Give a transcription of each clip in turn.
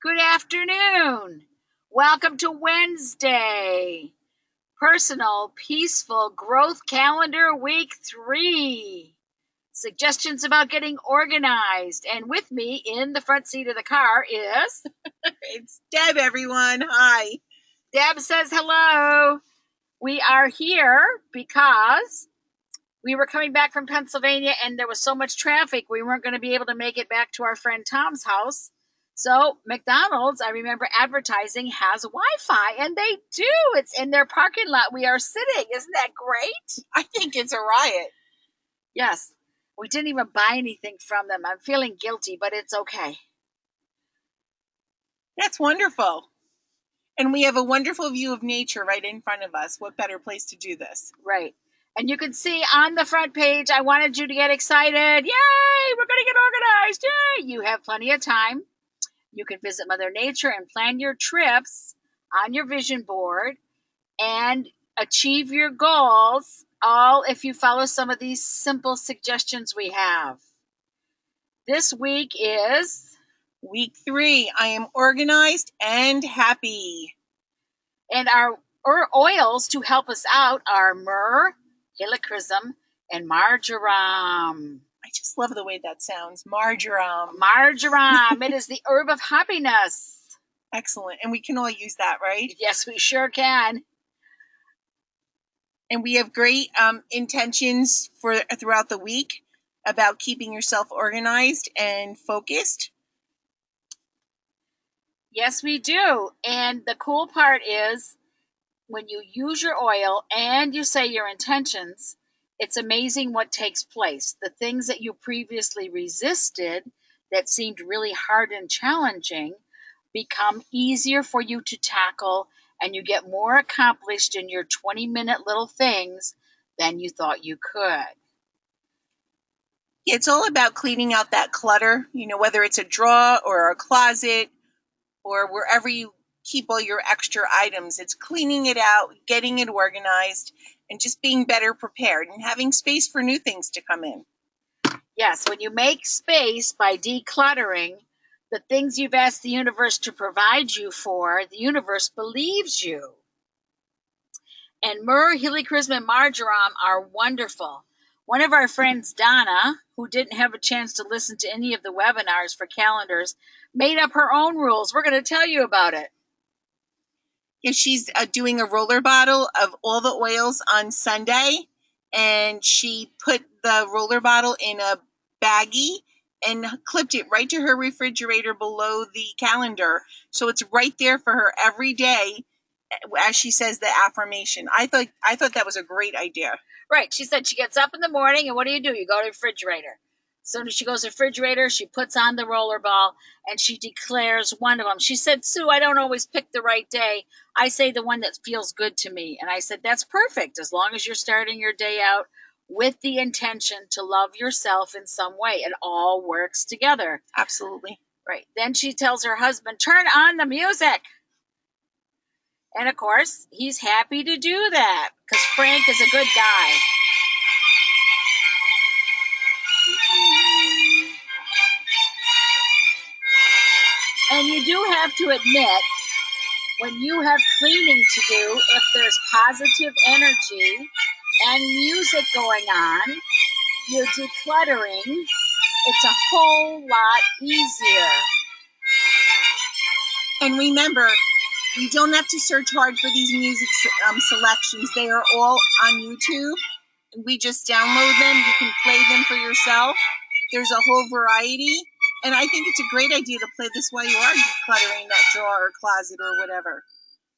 Good afternoon. Welcome to Wednesday, Personal Peaceful Growth Calendar Week 3. Suggestions about getting organized. And with me in the front seat of the car is It's Deb, everyone. Hi. Deb says hello. We are here because we were coming back from Pennsylvania and there was so much traffic we weren't going to be able to make it back to our friend Tom's house. So McDonald's, I remember advertising, has Wi-Fi, and they do. It's in their parking lot. We are sitting. Isn't that great? I think it's a riot. Yes. We didn't even buy anything from them. I'm feeling guilty, but it's okay. That's wonderful. And we have a wonderful view of nature right in front of us. What better place to do this? Right. And you can see on the front page, I wanted you to get excited. Yay! We're going to get organized. Yay! You have plenty of time. You can visit Mother Nature and plan your trips on your vision board and achieve your goals, all if you follow some of these simple suggestions we have. This week is Week 3. I am organized and happy. and our oils to help us out are myrrh, helichrysum, and marjoram. I just love the way that sounds. Marjoram. Marjoram. It is the herb of happiness. Excellent. And we can all use that, right? Yes, we sure can. And we have great intentions for throughout the week about keeping yourself organized and focused. Yes, we do. And the cool part is when you use your oil and you say your intentions, it's amazing what takes place. The things that you previously resisted that seemed really hard and challenging become easier for you to tackle, and you get more accomplished in your 20-minute little things than you thought you could. It's all about cleaning out that clutter, whether it's a drawer or a closet or wherever you keep all your extra items. It's cleaning it out, getting it organized, and just being better prepared and having space for new things to come in. Yes, when you make space by decluttering, the things you've asked the universe to provide you for, the universe believes you. And myrrh, helichrysum, and marjoram are wonderful. One of our friends, Donna, who didn't have a chance to listen to any of the webinars for calendars, made up her own rules. We're going to tell you about it. Yeah, she's doing a roller bottle of all the oils on Sunday, and she put the roller bottle in a baggie and clipped it right to her refrigerator below the calendar. So it's right there for her every day as she says the affirmation. I thought that was a great idea. Right. She said she gets up in the morning, and what do? You go to the refrigerator. As soon as she goes to the refrigerator, she puts on the roller ball, and she declares one of them. She said, Sue, I don't always pick the right day. I say the one that feels good to me. And I said, that's perfect, as long as you're starting your day out with the intention to love yourself in some way. It all works together. Absolutely. Right. Then she tells her husband, turn on the music. And of course, he's happy to do that because Frank is a good guy. And you do have to admit, when you have cleaning to do, if there's positive energy and music going on, you're decluttering, it's a whole lot easier. And remember, you don't have to search hard for these music selections. They are all on YouTube. We just download them. You can play them for yourself. There's a whole variety. And I think it's a great idea to play this while you are decluttering that drawer or closet or whatever.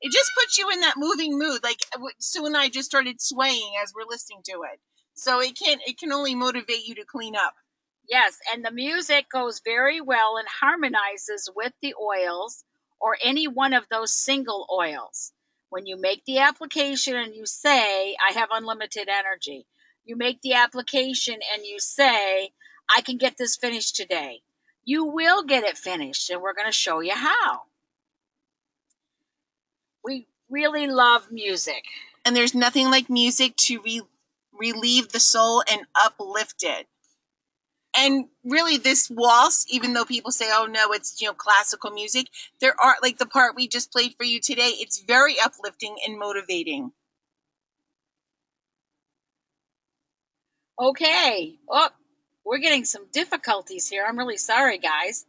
It just puts you in that moving mood. Like Sue and I just started swaying as we're listening to it. So it can only motivate you to clean up. Yes, and the music goes very well and harmonizes with the oils or any one of those single oils. When you make the application and you say, I have unlimited energy, you make the application and you say, I can get this finished today. You will get it finished, and we're going to show you how. We really love music. And there's nothing like music to relieve the soul and uplift it. And really, this waltz, even though people say, oh no, it's, classical music, there are, like the part we just played for you today, it's very uplifting and motivating. Okay. Oh, we're getting some difficulties here. I'm really sorry, guys.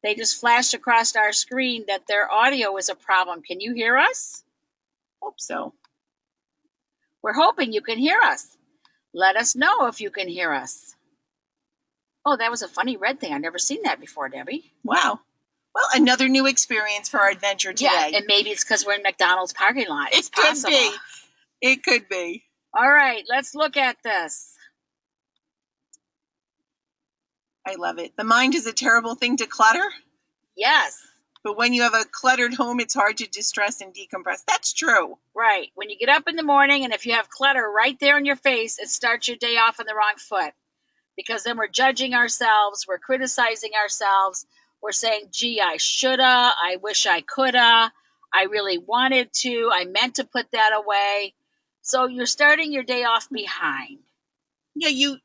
They just flashed across our screen that their audio is a problem. Can you hear us? Hope so. We're hoping you can hear us. Let us know if you can hear us. Oh, that was a funny red thing. I've never seen that before, Debbie. Wow. Well, another new experience for our adventure today. Yeah, and maybe it's because we're in McDonald's parking lot. It's possible. Could be. It could be. All right, let's look at this. I love it. The mind is a terrible thing to clutter. Yes. But when you have a cluttered home, it's hard to distress and decompress. That's true. Right. When you get up in the morning and if you have clutter right there in your face, it starts your day off on the wrong foot. Because then we're judging ourselves, we're criticizing ourselves, we're saying, gee, I shoulda, I wish I coulda, I really wanted to, I meant to put that away. So you're starting your day off behind. Yeah, you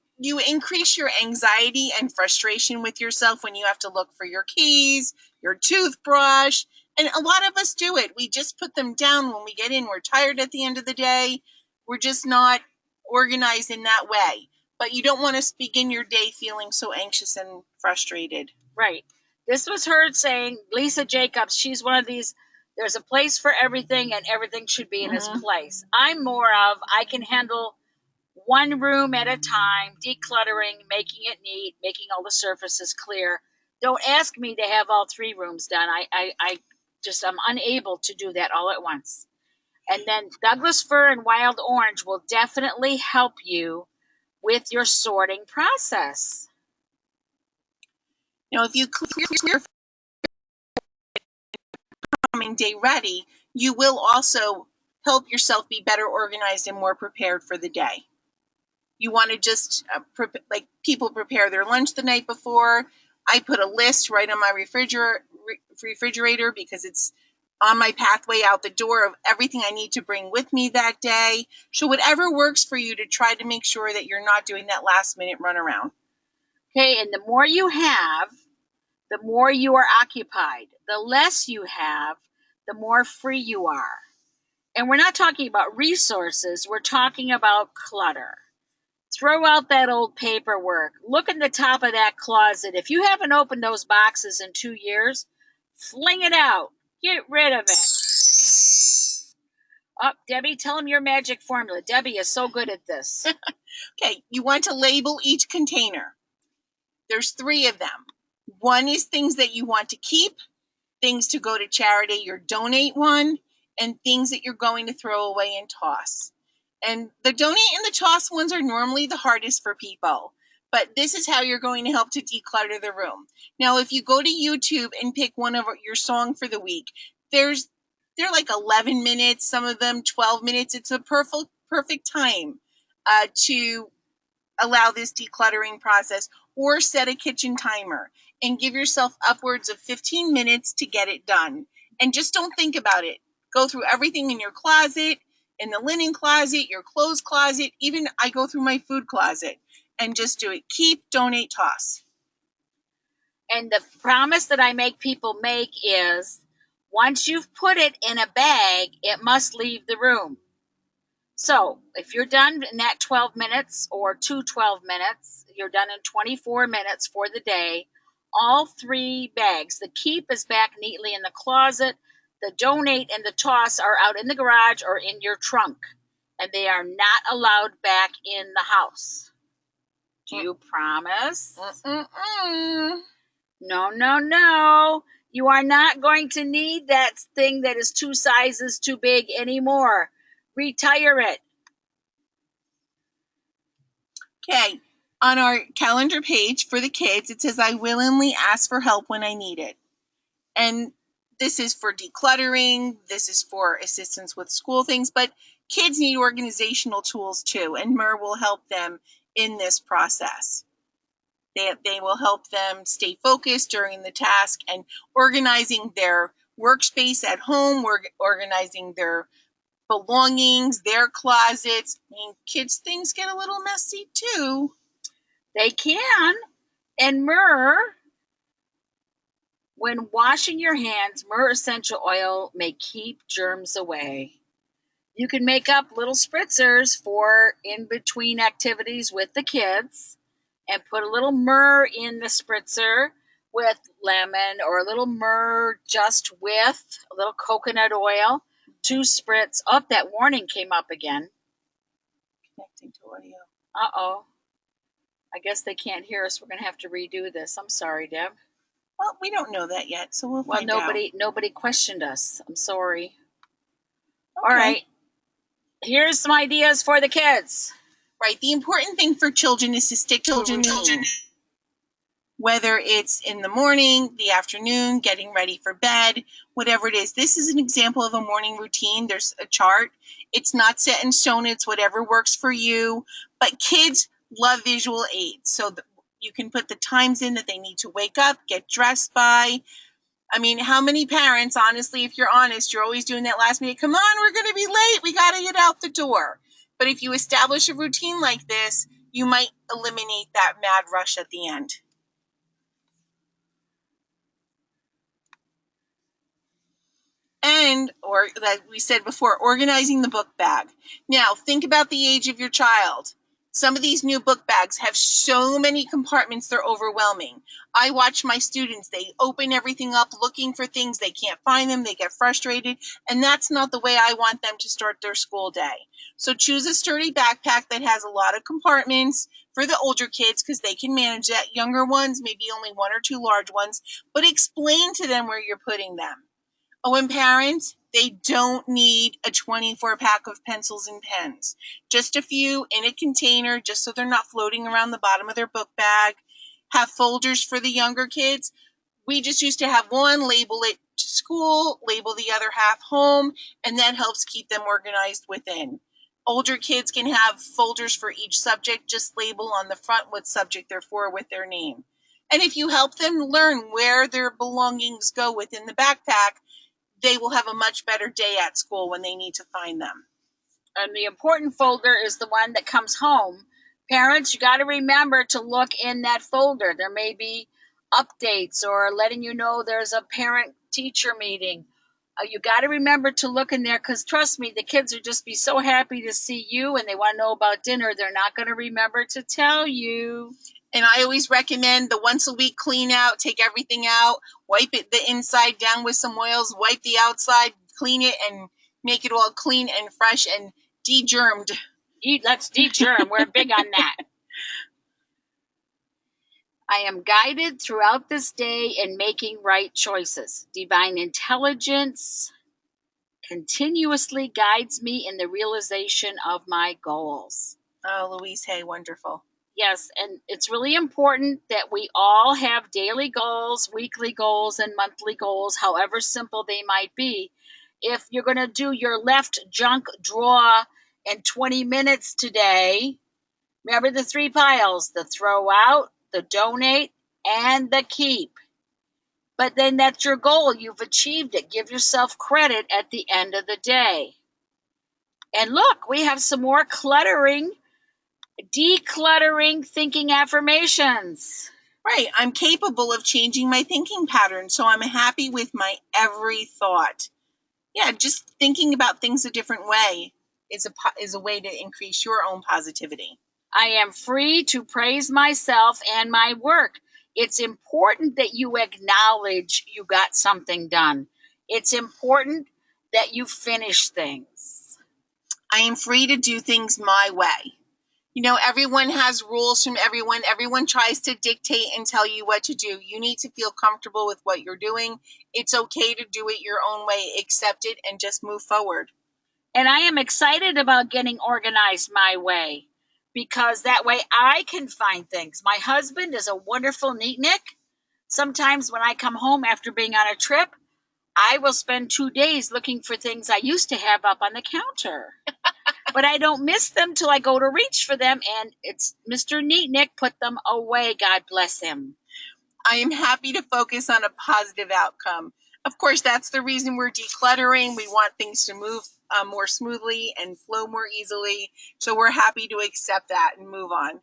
increase your anxiety and frustration with yourself when you have to look for your keys, your toothbrush, and a lot of us do it. We just put them down when we get in. We're tired at the end of the day. We're just not organized in that way. But you don't want to begin your day feeling so anxious and frustrated. Right. This was her saying, Lisa Jacobs, she's one of these, there's a place for everything and everything should be in its place. I'm more of, I can handle one room at a time, decluttering, making it neat, making all the surfaces clear. Don't ask me to have all 3 rooms done. I'm unable to do that all at once. And then Douglas fir and wild orange will definitely help you with your sorting process. If you clear coming day ready, you will also help yourself be better organized and more prepared for the day. You want to just like people prepare their lunch the night before. I put a list right on my refrigerator because it's on my pathway out the door of everything I need to bring with me that day. So whatever works for you to try to make sure that you're not doing that last minute runaround. Okay, and the more you have, the more you are occupied. The less you have, the more free you are. And we're not talking about resources, we're talking about clutter. Throw out that old paperwork. Look in the top of that closet. If you haven't opened those boxes in 2 years, fling it out. Get rid of it. Oh, Debbie, tell them your magic formula. Debbie is so good at this. Okay, you want to label each container. There's 3 of them. One is things that you want to keep, things to go to charity, your donate one, and things that you're going to throw away and toss. And the donate and the toss ones are normally the hardest for people. But this is how you're going to help to declutter the room. Now, if you go to YouTube and pick one of your song for the week, they're like 11 minutes, some of them 12 minutes. It's a perfect time to allow this decluttering process, or set a kitchen timer and give yourself upwards of 15 minutes to get it done. And just don't think about it. Go through everything in your closet, in the linen closet, your clothes closet, even I go through my food closet and just do it. Keep, donate, toss. And the promise that I make people make is once you've put it in a bag, it must leave the room. So if you're done in that 12 minutes or 12 minutes, you're done in 24 minutes for the day, all 3 bags. The keep is back neatly in the closet. The donate and the toss are out in the garage or in your trunk. And they are not allowed back in the house. Do you promise? No, no, no. You are not going to need that thing that is 2 sizes too big anymore. Retire it. Okay, on our calendar page for the kids, it says, I willingly ask for help when I need it. And this is for decluttering, this is for assistance with school things, but kids need organizational tools too, and Mer will help them in this process. They will help them stay focused during the task and organizing their workspace at home, organizing their belongings, their closets. I mean, kids' things get a little messy too. They can. And myrrh, when washing your hands, myrrh essential oil may keep germs away. You can make up little spritzers for in between activities with the kids and put a little myrrh in the spritzer with lemon, or a little myrrh just with a little coconut oil to spritz. Oh, that warning came up again. Connecting to audio. Uh-oh. I guess they can't hear us. We're going to have to redo this. I'm sorry, Deb. Well, we don't know that yet, so we'll find out. Nobody questioned us. I'm sorry. Okay. All right. Here's some ideas for the kids. Right. The important thing for children is to stick to a routine. Whether it's in the morning, the afternoon, getting ready for bed, whatever it is. This is an example of a morning routine. There's a chart. It's not set in stone. It's whatever works for you. But kids love visual aids. So you can put the times in that they need to wake up, get dressed by. I mean, how many parents, honestly, if you're honest, you're always doing that last minute, come on, we're going to be late. We got to get out the door. But if you establish a routine like this, you might eliminate that mad rush at the end. And, or like we said before, organizing the book bag. Now, think about the age of your child. Some of these new book bags have so many compartments, they're overwhelming. I watch my students, they open everything up looking for things, they can't find them, they get frustrated, and that's not the way I want them to start their school day. So choose a sturdy backpack that has a lot of compartments for the older kids, because they can manage that. Younger ones, maybe only one or two large ones, but explain to them where you're putting them. Oh, and parents, they don't need a 24-pack of pencils and pens. Just a few in a container, just so they're not floating around the bottom of their book bag. Have folders for the younger kids. We just used to have one, label it to school, label the other half home, and that helps keep them organized within. Older kids can have folders for each subject, just label on the front what subject they're for with their name. And if you help them learn where their belongings go within the backpack, they will have a much better day at school when they need to find them. And the important folder is the one that comes home. Parents, you got to remember to look in that folder. There may be updates or letting you know there's a parent-teacher meeting. You got to remember to look in there, because trust me, the kids will just be so happy to see you, and they want to know about dinner. They're not going to remember to tell you. And I always recommend the once a week clean out, take everything out, wipe it the inside down with some oils, wipe the outside, clean it, and make it all clean and fresh and de-germed. Let's de-germ. We're big on that. I am guided throughout this day in making right choices. Divine intelligence continuously guides me in the realization of my goals. Oh, Louise Hay, wonderful. Yes, and it's really important that we all have daily goals, weekly goals, and monthly goals, however simple they might be. If you're going to do your left junk drawer in 20 minutes today, remember the 3 piles: the throw out, the donate, and the keep. But then that's your goal. You've achieved it. Give yourself credit at the end of the day. And look, we have some more decluttering thinking affirmations. Right. I'm capable of changing my thinking pattern, so I'm happy with my every thought. Yeah, just thinking about things a different way is a way to increase your own positivity. I am free to praise myself and my work. It's important that you acknowledge you got something done. It's important that you finish things. I am free to do things my way. You know, everyone has rules from everyone. Everyone tries to dictate and tell you what to do. You need to feel comfortable with what you're doing. It's okay to do it your own way. Accept it and just move forward. And I am excited about getting organized my way, because that way I can find things. My husband is a wonderful neatnik. Sometimes when I come home after being on a trip, I will spend 2 days looking for things I used to have up on the counter. But I don't miss them till I go to reach for them, and it's Mr. Neatnik put them away. God bless him. I am happy to focus on a positive outcome. Of course, that's the reason we're decluttering. We want things to move more smoothly and flow more easily. So we're happy to accept that and move on.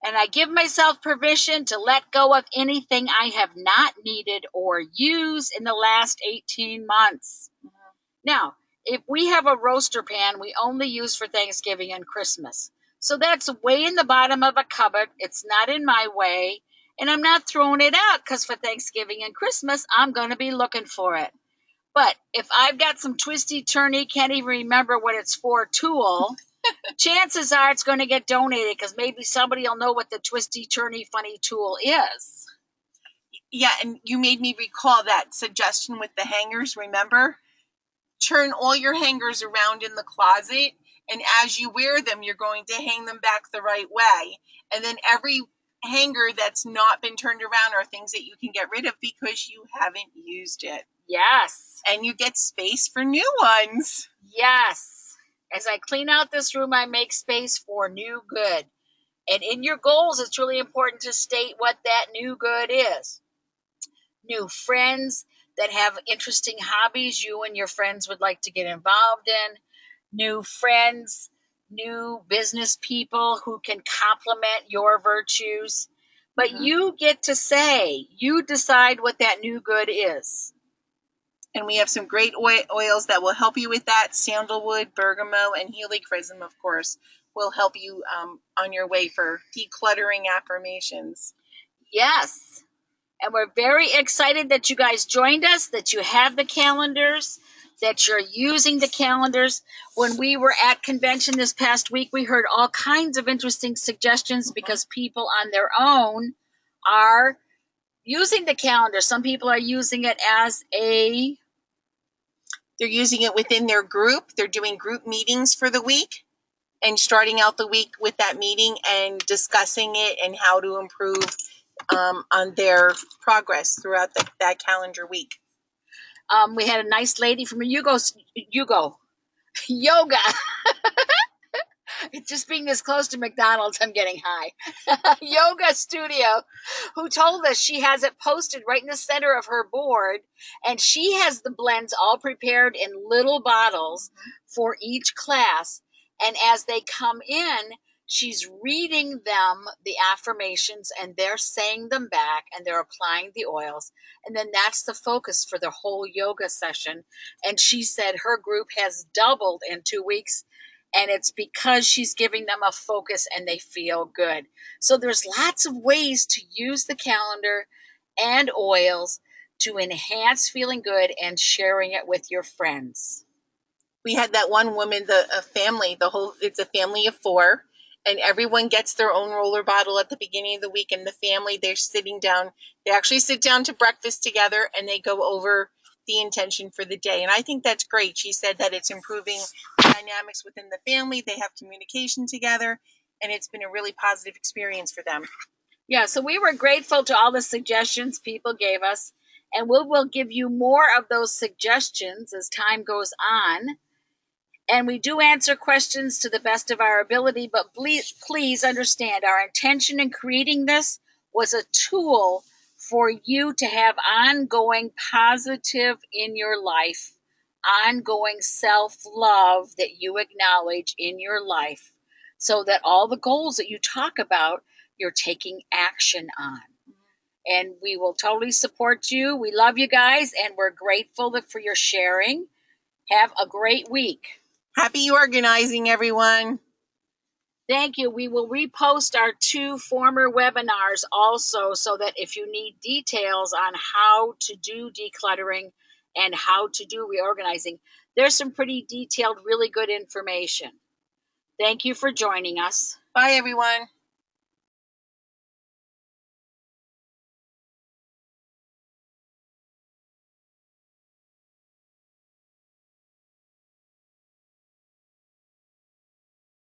And I give myself permission to let go of anything I have not needed or used in the last 18 months. Now, if we have a roaster pan we only use for Thanksgiving and Christmas. So that's way in the bottom of a cupboard. It's not in my way. And I'm not throwing it out because for Thanksgiving and Christmas, I'm going to be looking for it. But if I've got some twisty, turny, can't even remember what it's for tool, chances are it's going to get donated because maybe somebody will know what the twisty, turny, funny tool is. Yeah, and you made me recall that suggestion with the hangers, remember? Turn all your hangers around in the closet, and as you wear them, you're going to hang them back the right way. And then every hanger that's not been turned around are things that you can get rid of because you haven't used it. Yes. And you get space for new ones. Yes. As I clean out this room, I make space for new good. And in your goals, it's really important to state what that new good is. New friends that have interesting hobbies you and your friends would like to get involved in. New friends, new business people who can complement your virtues. But you get to say, you decide what that new good is. And we have some great oils that will help you with that. Sandalwood, bergamot, and helichrysum, of course, will help you on your way for decluttering affirmations. Yes. And we're very excited that you guys joined us, that you have the calendars, that you're using the calendars. When we were at convention this past week, we heard all kinds of interesting suggestions because people on their own are using the calendar. Some people are using it as a... They're using it within their group. They're doing group meetings for the week and starting out the week with that meeting and discussing it and how to improve on their progress throughout that calendar week. We had a nice lady from yoga. It's just being this close to McDonald's, I'm getting high. Yoga studio, who told us she has it posted right in the center of her board, and she has the blends all prepared in little bottles for each class. And as they come in, she's reading them the affirmations, and they're saying them back, and they're applying the oils. And then that's the focus for the whole yoga session. And she said her group has doubled in 2 weeks. And it's because she's giving them a focus and they feel good. So there's lots of ways to use the calendar and oils to enhance feeling good and sharing it with your friends. We had that one woman, a family, it's a family of 4, and everyone gets their own roller bottle at the beginning of the week. And the family, they're sitting down, they actually sit down to breakfast together and they go over the intention for the day. And I think that's great. She said that it's improving dynamics within the family. They have communication together, and it's been a really positive experience for them. Yeah, so we were grateful to all the suggestions people gave us, and we'll give you more of those suggestions as time goes on. And we do answer questions to the best of our ability, but please understand our intention in creating this was a tool for you to have ongoing positive in your life, ongoing self-love that you acknowledge in your life, so that all the goals that you talk about, you're taking action on. And we will totally support you. We love you guys, and we're grateful for your sharing. Have a great week. Happy organizing, everyone. Thank you. We will repost our 2 former webinars also, so that if you need details on how to do decluttering and how to do reorganizing, there's some pretty detailed, really good information. Thank you for joining us. Bye, everyone.